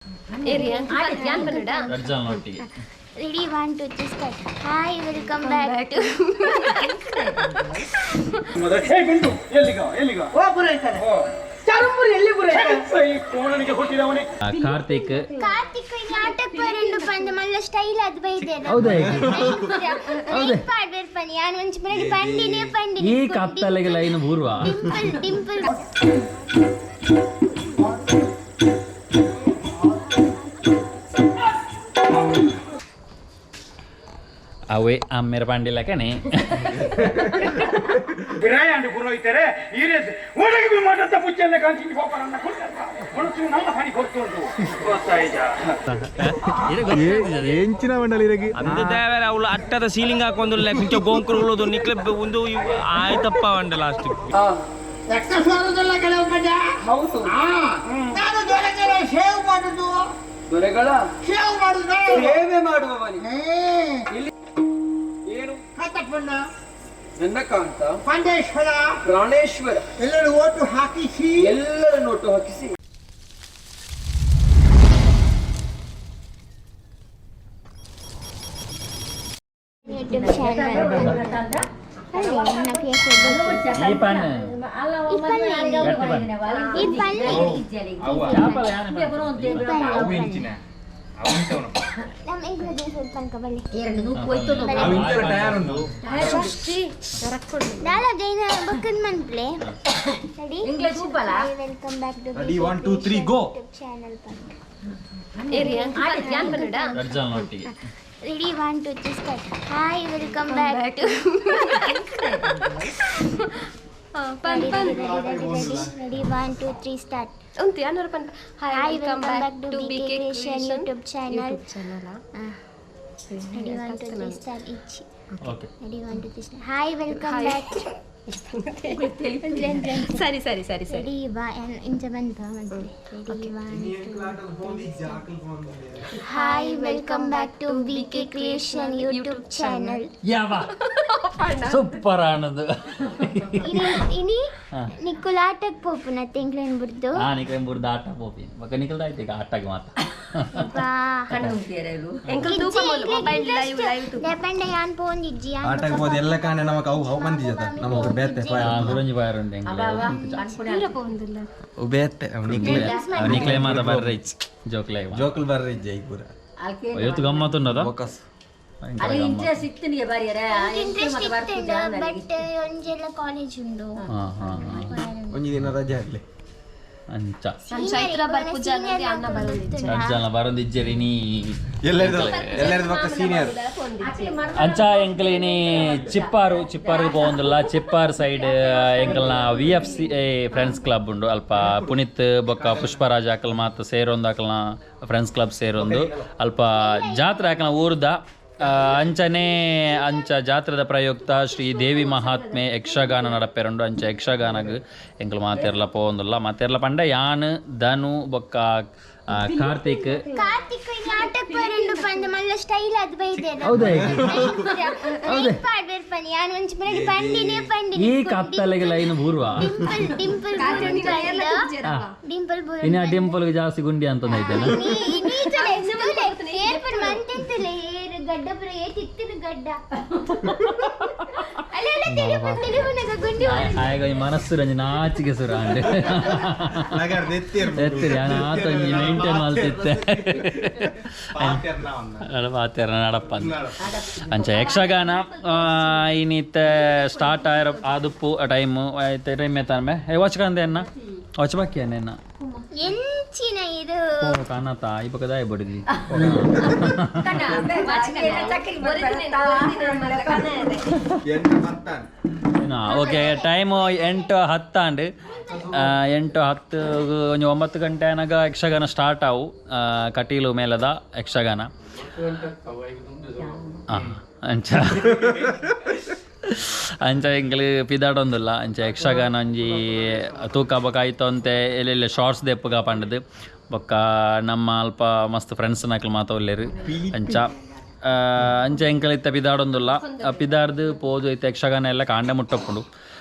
Ready, 1, 2, 3, start. Hi, welcome back to. Hey, Bindu, ಎಲ್ಲಿಗ? ಓ ಪುರೈತಾರೆ. ಚಾರುಪುರಿ ಎಲ್ಲಿ ಪುರೈತಾರೆ? ಸೈ ಕೋಣನಿಗೆ ಹುಟ್ಟಿದವನೇ. ಕಾರ್ತಿಕ್ ನಾಟಕ ಬರೆಂಡು ಬಂದ ಮಲ್ಲ ಸ್ಟೈಲ್ ಅದು ಬೈದೇನ. ಹೌದಾ? ಹೌದಾ? ಪಾಡ್ವೇರ್ ಪನಿ ಯಾನ್ ಒಂಚ ಬರಡಿ ಪಂಡಿನೇ. ಈ ಕತ್ತಲೆಗೆ ಲೈನ್ ಬೂರ್ವ. ಡಿಂಪಲ್. ಅವೇ ಅಮ್ಮೆರ ಪಾಂಡಿಲ್ಲ ಕಣೆ ಬಿರಾಯಂಡು ಪುರೋಹಿತರೆ ಈರೇಸ್ ಒಳಗೆ ಬಿ ಮಾಡಂತ ಪುಚ್ಚೆಲ್ಲ ಕಾಂಚಿನಿ ಹೋಪರನ್ನ ಕೊಡ್ತಾರೆ ನನ್ನ ಪಣಿ ಕೊಡ್ತುಂಟು ಗೊತ್ತಾಯ್ತಾ ಎಂಚಿನ ಮಂಡಲ ಇರಗಿ ಅಂದ ದೇವರ ಅವಳು ಅಟ್ಟದ ಸೀಲಿಂಗ್ ಹಾಕೊಂದುಲ್ಲ ಕೊಂಚ ಗೋಂಕುರುಗಳದು ನಿಕ್ಲೆ ಒಂದು ಆಯ್ತಪ್ಪ ಅಂಡ ಲಾಸ್ಟ್ ಯಕ್ಷಸ್ವರದಲ್ಲ ಕೆಲವು ಮಜ ಹೌದು ನಾನು ದೊರೆಗಳ ಸೇವ್ ಮಾಡುದು ದೊರೆಗಳ ಸೇವ್ ಮಾಡುದು ಸೇವೆ ಮಾಡುವವನಿಗೆ ಇಲ್ಲಿ ಏನು ಕತ್ತಪ್ಪಣ್ಣ ನನ್ನಕಾಂತ ಪಾಂಡೇಶ್ವರ ಪ್ರಾಣೇಶ್ವರ ಎಲ್ಲರೂ ಓಟು ಹಾಕಿಸಿ YouTube channel. Ready, 1, 2, 3, start. Hi, welcome back to. Ready, 1, 2, 3, start. Hi, welcome back to BK Creation YouTube channel. Ready, 1, 2, 3, start each. Okay. Ready, 1, 2, 3, start. Hi, welcome back. ಸರಿ Ready, 1, Ready, 1, 2. Hi, welcome back to BK Creation YouTube channel. ಯಾವ super ಆನದು ini nikulatak popu na tinglen burdu ನಿಕ್ಲೇನ್ ಬುರ್ದ ಆಟ ಪೋಪಿ ಮಗ ನಿಕಲ್ದಾಯ್ತು ಈಗ ಆಟಗೆ ಮಾತ್ರ ಎಂಕಲ್ ತೂಕ mobile live depende yan pondiji yan ಆಟಕ್ಕೆ ಹೋದ ಎಲ್ಲ ಕಾಣೆ ನಮಗೆ ಅವು ಹವು ಬಂದಿಜತ ನಮಗೆ ಬೇತೆ ಗುರಂಜಿ ಬಾಯರುಂಡೆ ಬೇತೆ ನಿಕ್ಲೇ ಮಾತ ಬರ್ರಿ ಜೋಕ್ಲೇ ಜೋಕಲ್ ಬರ್ರಿ ಜೈ ಪೂರ ಇವತ್ತು ಗಮ್ಮತ್ತುಂಡದ ಫೋಕಸ್ ಅಲ್ಲಿ ಇಂಟ್ರೆಸ್ಟ್ ಇತ್ತು ನಿಗೆ ಬಾರಿಯರೆ interest ittunda but onjella college undu ಒಂಜಿ ದಿನ ರಜೆ ಆಗ್ಲಿ ಅಂಚ ಚೈತ್ರ ಬರ್ಪುಜ ಅನ್ನೋದು ಅಣ್ಣ ಬರೋದಿಲ್ಲ ಅಜ್ಜನ ಬರೋದಿಜ್ಜರಿ ನೀ ಎಲ್ಲರದು ಪಕ್ಕ ಸೀನಿಯರ್ ಅಂಚ ಎಂಕಲೇನಿ ಚಿಪ್ಪಾರು ಪೋಂದಿಲ್ಲ ಚಿಪ್ಪಾರ್ ಸೈಡ್ ಎಂಕಲ್ನ VFC ಫ್ರೆಂಡ್ಸ್ ಕ್ಲಬ್ ಉಂಡು ಅಲ್ಪ ಪುನೀತ್ ಬೊಕ್ಕ ಪುಷ್ಪರಾಜ್ ಆಕಲ್ ಮಾತ ಸೇರೊಂದು ಆಕಲ್ನ ಫ್ರೆಂಡ್ಸ್ ಕ್ಲಬ್ ಸೇರೊಂದು ಅಲ್ಪ ಜಾತ್ರೆ ಆಕಲ್ನ ಊರ್ದ ಅಂಚ ಜಾತ್ರೆದ ಪ್ರಯುಕ್ತ ಶ್ರೀ ದೇವಿ ಮಹಾತ್ಮೆ ಯಕ್ಷಗಾನ ನಡಪೆರಂಡು ಅಂಚ ಯಕ್ಷಗಾನಗ್ ಎಂಕಲ್ ಮಾತೆರ್ಲ ಪೋಂದುಲ್ಲ ಮಾತೆರ್ಲ ಪಂಡ ಯಾನ್ ಧನು ಬೊಕ್ಕ ಕಾರ್ತಿಕ್ ನಾಟಕ ಬರೆಂಡು ಬಂದ ಮಲ್ಲ ಸ್ಟೈಲ್ ಅದು ಬೈದೇನ ಹೌದಾ ಪಾಡ್ವೇರ್ ಪನಿ ಯಾನ್ ಒಂಚ ಬರಡಿ ಪಂಡಿನೇ ಈ ಕತ್ತಲೆಗೆ ಲೈನ್ ಬೂರ್ವ ಡಿಂಪಲ್ ಇನ್ನ ಡಿಂಪಲ್ಗೆ ಜಾಸ್ತಿ ಗುಂಡಿ ಅಂತ ಐತೆನ ಏರ್ಪಡ್ ಮಂತೆಂತಲೇ ಗಡ್ಡ ಪುರ ಏತಿತ್ತಿನ ಗಡ್ಡ ಆಗ ಈ ಮನಸ್ಸು ರಂಜಿ ನಾಚಿಗೆ ಸುರ ಅಂಡೆ ಎತ್ತಿರಿ ಆತೊಂಜಿ ಮೇಂಟೈನ್ ಮಲ್ತಿತ್ತೆ ಪಾತೆರ್ನ ನಡಪ್ಪ ಅಂಚ ಯಕ್ಷಗಾನ ಇನ್ನಿತ್ತ ಸ್ಟಾರ್ಟ್ ಆಯ್ರ ಆದುಪ್ಪು ಟೈಮು ಆಯ್ತು ಟೈಮ್ ಎತ್ತಾನೆ ವಚ್ಕಂದೆ ಅನ್ನ ವಚ್ಬಾಕಿ ಅನ್ನ ಎಂಚಿನ ಇದು ಕಾಣತ್ತ ಈ ಪಕ್ಕದ ಬಡಿದಿ ಓಕೆ ಟೈಮು 8:10 8:10 ಒಂದು 9 ಗಂಟೆ ಅನಾಗ ಯಕ್ಷಗಾನ ಸ್ಟಾರ್ಟ್ ಆವು ಕಟೀಲು ಮೇಲದ ಯಕ್ಷಗಾನ ಅಂಚ ಅಂಚ ಎಂಕಲ್ ಪಿದಾಡೊಂದುಲ್ಲ ಅಂಚ ಯಕ್ಷಗಾನ ಒಂಜಿ ತೂಕ ಬೊಕ ಆಯ್ತು ಅಂತೆ ಎಲ್ಲೆಲ್ಲ ಶಾರ್ಟ್ಸ್ ದೆಪ್ಪಗ ಪಂಡದು ಬೊಕ್ಕ ನಮ್ಮ ಅಲ್ಪ ಮಸ್ತ್ ಫ್ರೆಂಡ್ಸ್ ನಾಕಲ್ ಮಾತಾವಲ್ಲೇರು ಅಂಚ ಎಂಕಲ್ ಇತ್ತ ಪಿದಾಡೊಂದುಲ್ಲ ಪಿದಾಡ್ದು ಪೋದು ಇತ್ತ ಯಕ್ಷಗಾನ ಎಲ್ಲ ಕಾಂಡೆ ಮುಟ್ಟಪ್ಪುಂಡು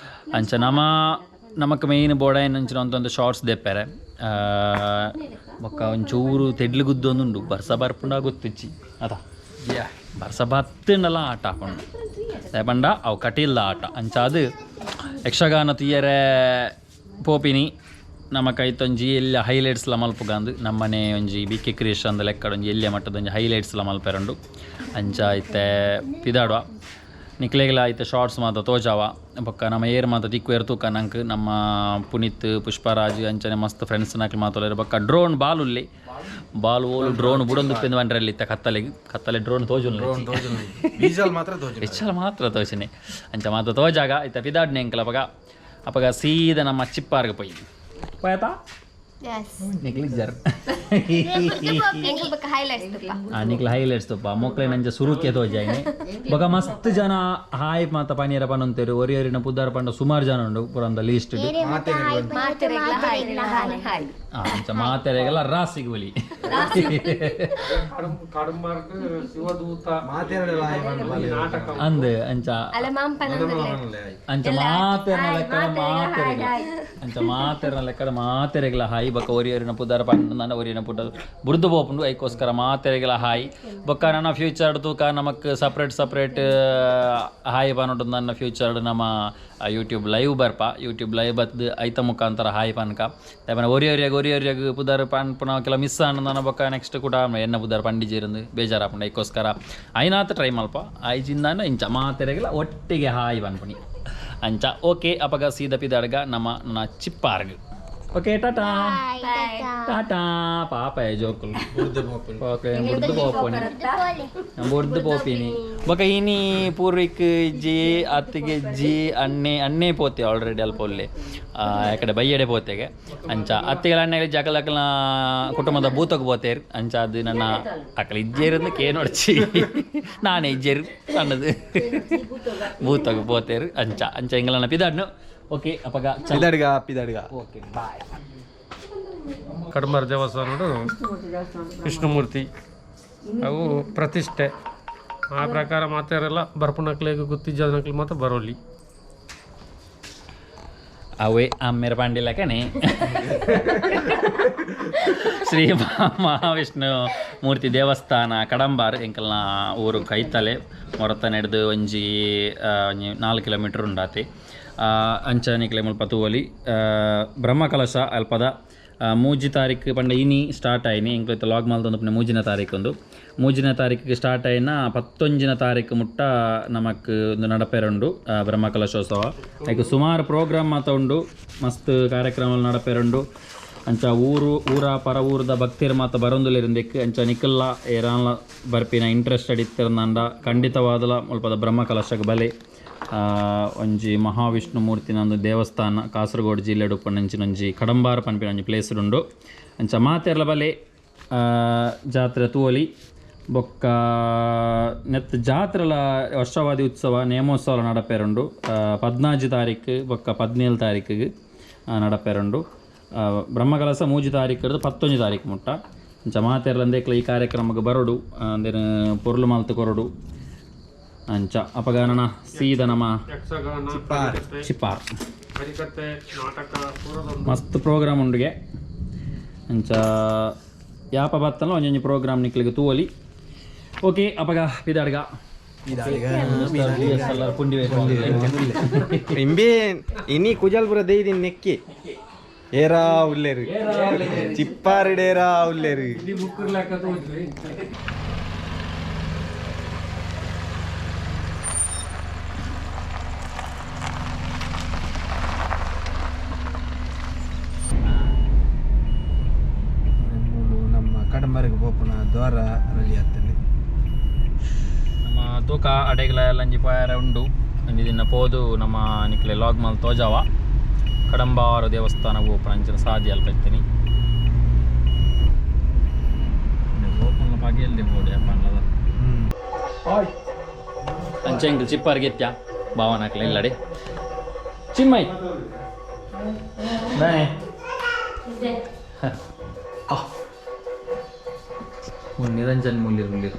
ಅಂಚ ನಮಕ್ ಮೇಯ್ನ್ ಬೋಡಾಯಿನ ಅಂಚಿನ ಒಂದೊಂದು ಶಾರ್ಟ್ಸ್ ದೆಪ್ಪೆರೆ ಬೊಕ್ಕ ಒಂಚೂರು ತೆಡ್ಲು ಗುದ್ದೊಂದುಂಡು ಬರ್ಸ ಬರ್ಪುಂಡ ಗೊತ್ತಿಚ್ಚಿ ಅದ ಬರ್ಸ ಬತ್ತಂಡಲ್ಲ ಆಟ ಹಾಕೊಂಡು ಲೇಪಂಡ ಅವು ಕಟಿಲ್ಲ ಆಟ ಅಂಚಾದು ಯಕ್ಷಗಾನ ತೀಯರೆ ಪೋಪಿನಿ ನಮಕೈತೊಂಜಿ ಎಲ್ಲ ಹೈಲೈಟ್ಸ್ಲ ಮಲ್ಪುಗಂದು ನಮ್ಮನೆ ಒಂಜಿ ಬಿ ಕೆ ಕ್ರಿಯೇಷನ್ ಲೆಕ್ಕಡ ಒಂಜಿ ಎಲ್ಲಿಯ ಮಟ್ಟದ ಒಂಜಿ ಹೈಲೈಟ್ಸ್ಲ ಮಲ್ಪೆರಂಡು ಅಂಚ ಐತೆ ಪಿದಾಡುವ ನಿಕ್ಲೆಗ್ಲ ಐತೆ ಶಾರ್ಟ್ಸ್ ಮಾತ ತೋಜಾವ ಬೊಕ್ಕ ನಮ್ಮ ಏರ್ ಮಾತ ತಿಕ್ಕು ಏರ್ತೂಕ ನಂಗೆ ನಮ್ಮ ಪುನೀತ್ ಪುಷ್ಪರಾಜ್ ಅಂಚನೆ ಮಸ್ತ್ ಫ್ರೆಂಡ್ಸ್ ನಾಕ್ಲಿ ಮಾತೋಲೇರು ಬೊಕ್ಕ ಡ್ರೋನ್ ಬಾಲುಲ್ಲಿ ಬಾಲು ಓಲು ಡ್ರೋನ್ ಬುಡೊಂದು ಪಿಂದು ಬಂಡ್ರಲ್ಲಿ ಇತ್ತ ಕತ್ತಲೆ ಡ್ರೋನ್ ತೋಜುಲ್ಲ ವಿಚಾರ ಮಾತ್ರ ತೋಚಿನಿ ಅಂಚ ಮಾತ ತೋಜಾಗ ಐತೆ ಪಿದಾಡ್ನೆ ಅಂಕಲ್ ಅಪಗ ಸೀದಾ ನಮ್ಮ ಚಿಪ್ಪಾರ್ಗೆ ಪೋಯ್ತಾ ನಿಕ್ಲಿಜರ್ ನಿಕ್ಲ ಹೈಲೈಟ್ಸ್ ತುಪ್ಪ ಮೊಕ್ಲೆ ನಂಜ ಸುರುಕೆ ತೋಜಾಯಿನಿ ಬೊಕ ಮಸ್ತ್ ಜನ ಹಾಯ್ ಮಾತ ಪನೀರ ಪನಂತೇರು ಒರಿಯರಿನ ಪುದ್ದಾರ ಪಂಡ ಸುಮಾರು ಜನ ಉಂಡು ಪುರಂದ ಲೀಸ್ಟ್ ಅಂಚ ಮಾತೆರೆಗೆಲ್ಲ ರಾಸಿಗೆ ಒಲಿ ಅಂದ್ ಅಂಚ ಮಾತೆರನ ಲೆಕ್ಕದ ಮಾತೆರೆಗಳ ಹಾಯ್ ಬೊಕ್ಕ ಒರಿಯರಿನ ಪುದ್ದಾರ ಪಂಡ ನನ್ನ ಒರಿಯರಿನ ಪುಟ್ಟ ಬುರ್ದು ಪೋಪುಂಡು ಐಕೋಸ್ಕರ ಮಾತೆರೆಗಳ ಹಾಯ್ ಬೊಕ್ಕ ನನ್ನ ಫ್ಯೂಚರ್ ತೂಕ ನಮಕ್ ಸಪ್ರೇಟ್ ಹಾಯ್ ಪನೋಡು ನನ್ನ ಫ್ಯೂಚರ್ ನಮ್ಮ ಯೂಟ್ಯೂಬ್ ಲೈವ್ ಬರ್ಪ ಯೂಟ್ಯೂಬ್ ಲೈವ್ ಬದ್ದು ಐತ ಮುಖಾಂತರ ಹಾಯ್ ಪನ್ಕ ತೇಪನ ಒರಿಯರಿಯಾಗ ಪುದಾರ ಪನ್ಪುನ ಕೆಲ ಮಿಸ್ ಆನ ನನ್ನ ಬೊಕ್ಕ ನೆಕ್ಸ್ಟ್ ಕೂಡ ಎನ್ನ ಪುದಾರ ಪಂಡಿಜಿರಂದು ಬೇಜಾರಾಪುಂಡು ಐಕೋಸ್ಕರ ಐನಾತ ಟ್ರೈ ಮಲ್ಪ ಐಜಿಂದಾನ ಇಂಚ ಮಾತೆರೆಗಳ ಒಟ್ಟಿಗೆ ಹಾಯ್ ಪನ್ಪುನಿ ಅಂಚ ಓಕೆ ಅಪಗ ಸೀದ ಪಿದಾಡ್ಗ ನನ್ನ ಚಿಪ್ಪಾರ್ಗ್ ಓಕೆ ಟಾಟಾ ಟಾಟಾ ಪಾಪ ಜೋಕುಲು ಓಕೆ ಬುರ್ದು ಪೋಪಿನಿ ಬೊಕ ಇನಿ ಪೂರ್ವಿಕ್ ಜಿ ಅತ್ತಿಗೆ ಜಿ ಅಣ್ಣೆ ಪೋತೆ ಆಲ್ರೆಡಿ ಅಲ್ಪ ಒಳ್ಳೆ ಯಾಕಡೆ ಬೈಯಡೆ ಪೋತೆಗೆ ಅಂಚ ಅತ್ತಿಗೆಲ್ಲ ಅಣ್ಣೆಗೆ ಜಕಲಕಲ ಕುಟುಂಬದ ಬೂತಕ್ಕೆ ಪೋತೇರು ಅಂಚ ಅದು ನನ್ನ ಅಕ್ಕಲ ಇಜ್ಜೇರಿಂದ ಕೇ ನೋಡ್ಚಿ ನಾನೇ ಇಜ್ಜೇರು ಸಣ್ಣದು ಬೂತಕ್ಕೆ ಪೋತೇರು ಅಂಚ ಹಿಂಗಲ್ಲ ಪಿದಾಡ್ನು ಓಕೆ ಅಪಗ ಪಿದಾಡ್ಗ ಓಕೆ ಬಾಯ್ ಕಡಂಬರ ದೇವಸ್ಥಾನಡು ವಿಷ್ಣುಮೂರ್ತಿ ಅವು ಪ್ರತಿಷ್ಠೆ ಆ ಪ್ರಕಾರ ಮಾತಾರೆಲ್ಲ ಬರ್ಪುನಕ್ಲಿಗೆ ಗುತ್ತಿಜ್ಜನಕ್ಲಿ ಮಾತ್ರ ಬರೋಲಿ ಅವೇ ಅಮ್ಮೆರ ಪಾಂಡಿಲ ಕಣೆ ಶ್ರೀ ಮಹಾವಿಷ್ಣು ಮೂರ್ತಿ ದೇವಸ್ಥಾನ ಕಡಂಬಾರ್ ಎಂಕಲ್ನ ಊರು ಕೈತಲೆ ಮೊರತ ನಡೆದು ಒಂಜಿ 4 ಕಿಲೋಮೀಟರ್ ಉಂಡಾತಿ ಅಂಚನಿಕ್ಲೆ ಮುಲ್ಪ ತೂವಲಿ ಬ್ರಹ್ಮಕಲಶ ಅಲ್ಪದ 3 ತಾರೀಕು ಪಂಡ ಇನಿ ಸ್ಟಾರ್ಟ್ ಆಯ್ನಿ ಇಂಕ್ಲೈತೆ ಲಾಗ್ ಮಲ್ತೊಂದು 3ನೇ ತಾರೀಕು ಮೂಜಿನ ತಾರೀಕಿಗೆ ಸ್ಟಾರ್ಟ್ ಆಯ್ನ 11ನೇ ತಾರೀಕು ಮುಟ್ಟ ನಮಕ್ ಒಂದು ನಡಪೆರಂಡು ಬ್ರಹ್ಮಕಲಶೋತ್ಸವ ಯಾಕೆ ಸುಮಾರು ಪ್ರೋಗ್ರಾಮ್ ಮಾತ ಉಂಡು ಮಸ್ತ್ ಕಾರ್ಯಕ್ರಮ ನಡಪೆರಂಡು ಅಂಚ ಊರ ಪರ ಊರದ ಭಕ್ತಿಯರು ಮಾತ ಬರೊಂದುಲ್ಲೆರಿಂದೆಕ್ ಅಂಚ ನಿಕ್ಕಲ್ಲ ಏರಾನ್ಲ ಬರ್ಪಿನ ಇಂಟ್ರೆಸ್ಟೆಡ್ ಇತ್ತಿರಂದ ಖಂಡಿತವಾದಲ ಮುಲ್ಪದ ಬ್ರಹ್ಮಕಲಶಕ್ಕೆ ಬಲೆ ಒಂಜಿ ಮಹಾವಿಷ್ಣು ಮೂರ್ತಿನ ಒಂದು ದೇವಸ್ಥಾನ ಕಾಸರಗೋಡು ಜಿಲ್ಲೆಡು ಪಂಡಂಚಿನೊಂಜಿ ಕಡಂಬಾರ ಪನ್ಪಿನ ಒಂಜಿ ಪ್ಲೇಸ್ ಉಂಡು ಅಂಚ ಮಾತೆರ್ಲ ಬಲೆ ಜಾತ್ರೆ ತೂವಲಿ ಬೊಕ್ಕ ನೆತ್ ಜಾತ್ರೆಲ ವರ್ಷವಾದಿ ಉತ್ಸವ ನೇಮೋತ್ಸವ ನಡಪೆರಂಡು 14 ತಾರೀಕು ಬೊಕ್ಕ 17 ತಾರೀಕಿಗೆ ನಡಪೆರಂಡು ಬ್ರಹ್ಮಕಲಶ 3 ತಾರೀಕು ಹಿಡಿದು 11 ತಾರೀಕು ಮುಟ್ಟ ಅಂಚ ಮಾತೆರ್ಲಂದೇಕ್ಲ ಈ ಕಾರ್ಯಕ್ರಮಕ್ಕೆ ಬರೋಡು ಅಂದೇನು ಪೊರ್ಲು ಮಾಲ್ತು ಕೊರಡು ಅಂಚ ಅಪಗಾನನ ಸೀದ ನಮ್ಮ ಚಿಪ್ಪಾರ್ ಮಸ್ತ್ ಪ್ರೋಗ್ರಾಮ್ ಉಂಡುಗೆ ಅಂಚ ಯಾಪ ಬತ್ತಲ್ಲ ಒಂಜೊಂಜಿ ಪ್ರೋಗ್ರಾಮ್ ನಿಕ್ಲಿಗೆ ತೂವಲಿ ಓಕೆ ಅಪಗ ಪಿದಾಡ್ಗ ಇಂಬೆ ಇನಿ ಕುಜಾಲ್ಪುರ ದೈದಿನ ನೆಕ್ಕಿ ಏರಾ ಉಲ್ಲೇರು ಚಿಪ್ಪಾರಿಡೇರಾ ಉಲ್ಲೇರು ಕಡಂಬರಿಗೆ ಪೋಪುನ ದ್ವಾರ ರೆಡಿ ಆಗ್ತದೆ ನಮ್ಮ ತೂಕ ಅಡೆಗಳ ಲಂಜಿ ಪಾಯರ ಉಂಡು ಒಂಜಿ ದಿನ ಪೋದು ನಮ್ಮ ನಿಕ್ಲೆ ಲಾಗ್ ಮಲ್ ತೋಜಾವ ಕಡಂಬಾರ ದೇವಸ್ಥಾನ ಓಪನ್ ಅಂಚಿನ ಸಾಧ್ಯ ಅಲ್ಪೆತ್ತೀನಿ ಓಪನ್ ಬಗೆಯಲ್ಲಿ ಬೋಡಿ ಅಪ್ಪ ಅನ್ನದ ಅಂಚೆಂಗ್ ಚಿಪ್ಪಾರ್ಗೆ ಎತ್ಯ ಭಾವನಾಕ್ಲೆ ಇಲ್ಲಡೆ ಚಿಮ್ಮೈ ಬೇನೆ ನಿರಂಜನ್ ಮುಲ್ಲಿರು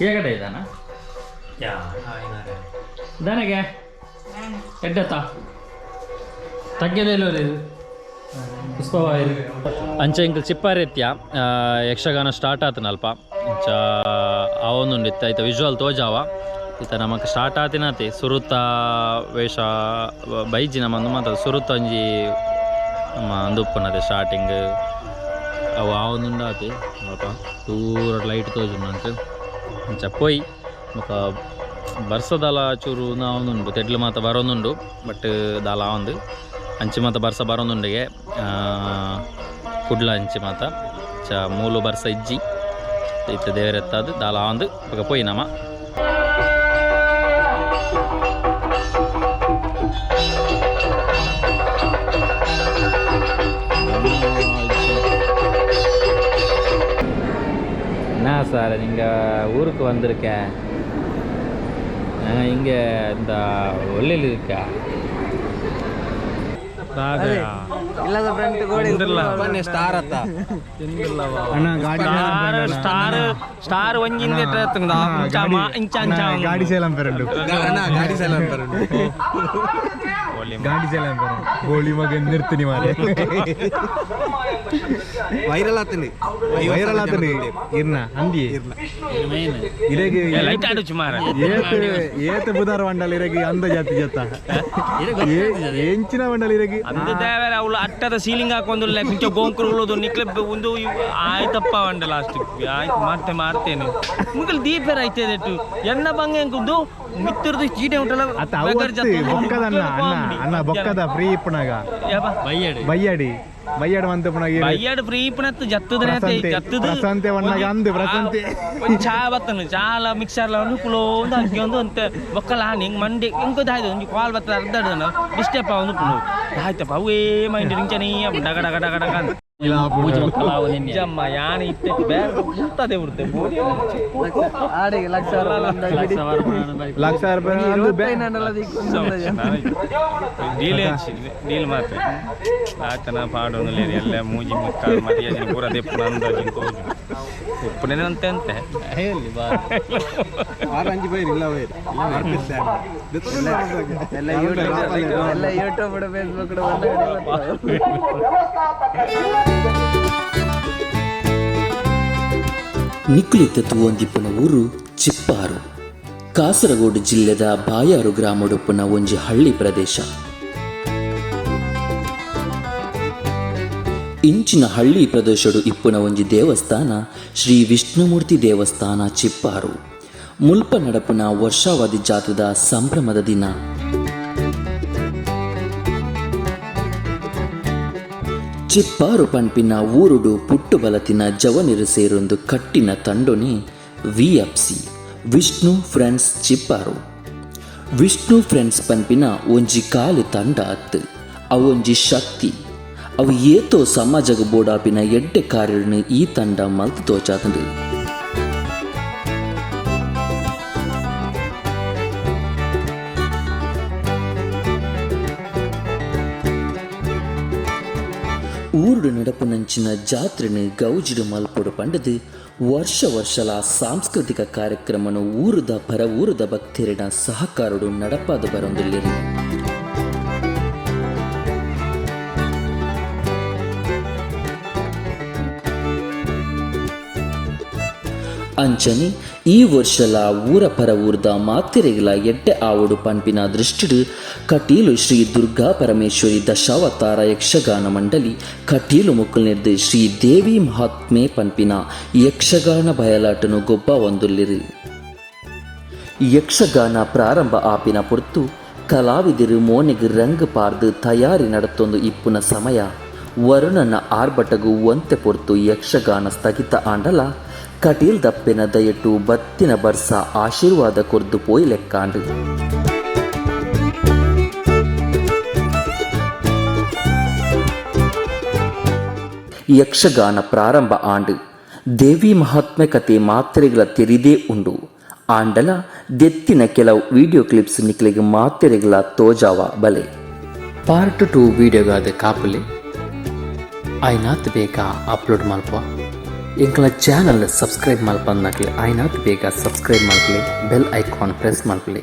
ಹೇಗಡೆ ಇದ್ದಾನ ದನಗೆ ಎಡ್ಡತ್ತ ತಗ್ಗೆದೇಲೋ ಪುಷ್ಪವಾಯಿರು ಅಂಚ ಇಂಕಲ್ ಚಿಪ್ಪಾರ್ ಎತ್ಯ ಯಕ್ಷಗಾನ ಸ್ಟಾರ್ಟ್ ಆತನಲ್ಪ ಅಂಚ ಅವೊಂದುಂಡು ಇತ್ತ ಐತ ವಿಜುವಲ್ ತೋಜಾವ ಇತ್ತ ನಮಕ್ ಸ್ಟಾರ್ಟ್ ಆತಿನತೆ ಸುರುತ ವೇಷ ಬೈಜಿ ನಮ್ಮಂದು ಮಾತ್ರ ಸುರುತ ಒಂಜಿ ನಮ್ಮ ಅಂದುಪ್ಪನದೆ ಸ್ಟಾರ್ಟಿಂಗ್ ಅವು ಅವೊಂದುಂಡು ಆತಿ ಅಲ್ಪ ದೂರ ಲೈಟ್ ತೋಜುಂಡು ಅಂಚ ಅಂಚ ಪೋಯ್ ಮುಖ ಬರ್ಸದಲ ಚೂರು ಅವೊಂದುಂಡು ತೆಡ್ಲು ಮಾತ ಬರೋಂದುಂಡು ಬಟ್ ದಾಲ ಆವಂದು ಅಂಚಿ ಮಾತ ಬರ್ಸ ಬರೋಂದುಂಡಿಗೆ ಕುಡ್ಲ ಅಂಚಿ ಮಾತ ಚ ಮೂಲು ಬರ್ಸ ಇಜ್ಜಿ ಇತ್ತ ದೇವರೆತ್ತದು ದಾಲ ಆವಂದು ಇವಾಗ ಪೋಯ್ ನಮ என்ன சார் நீங்கள் ஊருக்கு வந்திருக்கேன் இங்கே இந்த ஒல்லியில் இருக்கா స్టార్ వంగింది ಗಾಡಿ ಸೇಲಂ ಪೆರಂಡು ಗಾಡಿ ಸೇಲಂ ಪೆರಂಡು ಗೋಳಿ ಮಗ ನಿರ್ತೀನಿ ಮಾರೆ ವೈರಲ್ ಆತನಿ ಇರ್ನ ಅಂದಿ ಇರಗಿ ಲೈಟ್ ಆಡುಚು ಮಾರ ಏತ ಬುಧಾರ ಮಂಡಲ ಇರಗಿ ಅಂದ ಜಾತಿ ಜತ್ತ ಎಂಚಿನ ಮಂಡಲ ಇರಗಿ ಅಂದ ದೇವರ ಅವಳು ಅಟ್ಟದ ಸೀಲಿಂಗ್ ಹಾಕೊಂದಿಲ್ಲ ಕೊಂಚ ಗೋಂಕುರುಗಳು ನಿಕ್ಲೆ ಒಂದು ಆಯ್ತಪ್ಪ ಅಂಡ ಲಾಸ್ಟ್ ಆಯ್ತು ಮಾಡ್ತೇನೆ ಮುಗಲ್ ದೀಪರ ಐತೆ ಎನ್ನ ಬಂಗೆ ಅಂಕುದು ಮಿತ್ತರದು ಚೀಟೆ ಉಂಟಲ್ಲ ಬೊಕ್ಕದನ್ನ ಅನ್ನ ಬೊಕ್ಕದ ಫ್ರೀ ಇಪ್ಪನಾಗ ಬಯ್ಯಾಡಿ ಬಯ್ಯಾಡ ಮಂತ ಬಯ್ಯಾಡು ಫ್ರೀ ಇಪ್ಪನತ್ತು ಜತ್ತುದನೆ ಜತ್ತುದು ಪ್ರಸಂತೆ ವಣ್ಣಗ ಅಂದು ಪ್ರಸಂತೆ ಚಾ ಬತ್ತನು ಚಾಲ ಮಿಕ್ಸರ್ಲ ಒಂದು ಕುಲೋ ಒಂದು ಹಾಕಿ ಒಂದು ಅಂತ ಬೊಕ್ಕಲ ಹಿಂಗೆ ಮಂಡಿ ಇಂಕದ ಆಯ್ತು ಒಂದು ಕಾಲ್ ಬತ್ತ ಅರ್ಧನ ಡಿಸ್ಟೆಪ್ಪ ಒಂದು ಪುಳು ಆಯ್ತಪ್ಪ ಅವೇ ಮೈಂಡ್ ರಿಂಚನಿ ಡಗ ಡಗ ಡಗ ಡಗ ಅಂತ ಜಮ್ಮ ಯಾನ ಇತ್ತೆ ಮುಟ್ಟದೆ ಬಿಡುತ್ತೆ ಡೀಲ್ ಮಾತ್ರ ಆತನ ಪಾಡೋನು ಲೇರಿ ಎಲ್ಲ ಮೂಜಿ ಮುಕ್ಕ ಮರಿಯಾಜಿನ ಪೂರ ದೆಪ್ಪು ಅಂದಾಜಿನ ತೋಜು ಉಪ್ಪನೇನು ಅಂತೆ ಅಂತೆ ಹೇಳಿ ಬಾ ಆರಂಜಿ ಬೈರಿ ಇಲ್ಲ ಬೈರಿ ಎಲ್ಲ ಯೂಟ್ಯೂಬ್ ಫೇಸ್ಬುಕ್ ನಿಕ್ಲಿತತ್ತು ಒಂದಿಪ್ಪನ ಊರು ಚಿಪ್ಪಾರು ಕಾಸರಗೋಡು ಜಿಲ್ಲೆದ ಬಾಯಾರು ಗ್ರಾಮಡುಪ್ಪನ ಒಂಜಿ ಹಳ್ಳಿ ಪ್ರದೇಶ. ಇಂಚಿನ ಹಳ್ಳಿ ಪ್ರದೇಶಡು ಇಪ್ಪುನ ಒಂಜಿ ದೇವಸ್ಥಾನ ಶ್ರೀ ವಿಷ್ಣುಮೂರ್ತಿ ದೇವಸ್ಥಾನ ಚಿಪ್ಪಾರು. ಮುಲ್ಪ ನಡಪುನ ವರ್ಷಾವಧಿ ಜಾತ್ರದ ಸಂಭ್ರಮದ ದಿನ. ಚಿಪ್ಪಾರು ಪಂಪಿನ ಊರುಡು ಪುಟ್ಟು ಬಲತಿನ ಜವನಿರು ಸೇರೊಂದು ಕಟ್ಟಿನ ತಂಡೊನೆ VFC ವಿಷ್ಣು ಫ್ರೆಂಡ್ಸ್ ಚಿಪ್ಪಾರು. ವಿಷ್ಣು ಫ್ರೆಂಡ್ಸ್ ಪಂಪಿನ ಒಂಜಿ ಕಾಲು ತಂಡ ಅತ್ತು ಅವೊಂಜಿ ಶಕ್ತಿ ಅವು ಏತೋ ಸಮಾಜಗ ಬೋಡಾಪಿನ ಎಡ್ಡೆ ಕಾರ್ಯನು ಈ ತಂಡ ಮಲ್ತು ತೋಚಾತಂದು. ಊರುಡು ನಡಪುನಂಚಿನ ಜಾತ್ರೆನು ಗೌಜಿಡು ಮಲ್ಪೊಡು ಪಂಡದು ವರ್ಷಲ ಸಾಂಸ್ಕೃತಿಕ ಕಾರ್ಯಕ್ರಮನು ಊರುದ ಪರ ಊರುದ ಭಕ್ತರಿನ ಸಹಕಾರಡು ನಡಪಾದು ಬರೊಂದುಲ್ಲೆರು. ಅಂಚನೆ ಈ ವರ್ಷಲ ಊರ ಪರ ಊರ್ದ ಮಾತೆರೆಗಳ ಎಡ್ಡೆ ಆವಡು ಪಂಪಿನ ದೃಷ್ಟಿಡು ಕಟೀಲು ಶ್ರೀ ದುರ್ಗಾ ಪರಮೇಶ್ವರಿ ದಶಾವತಾರ ಯಕ್ಷಗಾನ ಮಂಡಳಿ ಕಟೀಲು ಮುಕ್ಕಲ್ನಿರ್ದು ಶ್ರೀ ದೇವಿ ಮಹಾತ್ಮೆ ಪಂಪಿನ ಯಕ್ಷಗಾನ ಬಯಲಾಟನು ಗೊಬ್ಬ ಒಂದುಲ್ಲಿರು. ಯಕ್ಷಗಾನ ಪ್ರಾರಂಭ ಆಪಿನ ಪೊರ್ತು ಕಲಾವಿದರು ಮೋನೆಗೆ ರಂಗ್ ಪಾರ್ದು ತಯಾರಿ ನಡತೊಂದು ಇಪ್ಪುನ ಸಮಯ ವರುಣನ ಆರ್ಭಟಗು ಒಂತೆ ಪೊರ್ತು ಯಕ್ಷಗಾನ ಸ್ಥಗಿತ ಆಂಡಲ ಕಟೀಲ್ ದಪ್ಪೆನ ದಯಟು ಬತ್ತಿನ ಬರ್ಸ ಆಶೀರ್ವಾದ ಕೊರ್ದು ಪೋಯ್ ಲೆಕ್ಕಾಂಡು. ಯಕ್ಷಗಾನ ಪ್ರಾರಂಭ ಆಂಡು ದೇವಿ ಮಹಾತ್ಮೆ ಕತೆ ಮಾತ್ರೆಗಳ ತೆರಿದೇ ಉಂಡು. ಆಂಡಲ ದೆತ್ತಿನ ಕೆಲವು ವಿಡಿಯೋ ಕ್ಲಿಪ್ಸ್ ನಿಕ್ಲಿಗೆ ಮಾತ್ರೆಗಳ ತೋಜಾವ ಬಲೆ. ಪಾರ್ಟ್ 2 ವಿಡಿಯೋಗಾದ ಕಾಪುಲೆ ಐನಾತ್ ಬೇಕಾ ಅಪ್ಲೋಡ್ ಮಲ್ಪ. ಎಂಕಲ ಚಾನಲ್ ಸಬ್ಸ್ಕ್ರೈಬ್ ಮಲ್ಪನ್ನಕ್ಲೆ ಐನಾತ್ ಬೇಗ ಸಬ್ಸ್ಕ್ರೈಬ್ ಮಲ್ಪಲೆ, ಬೆಲ್ ಐಕಾನ್ ಪ್ರೆಸ್ ಮಲ್ಪಲೆ.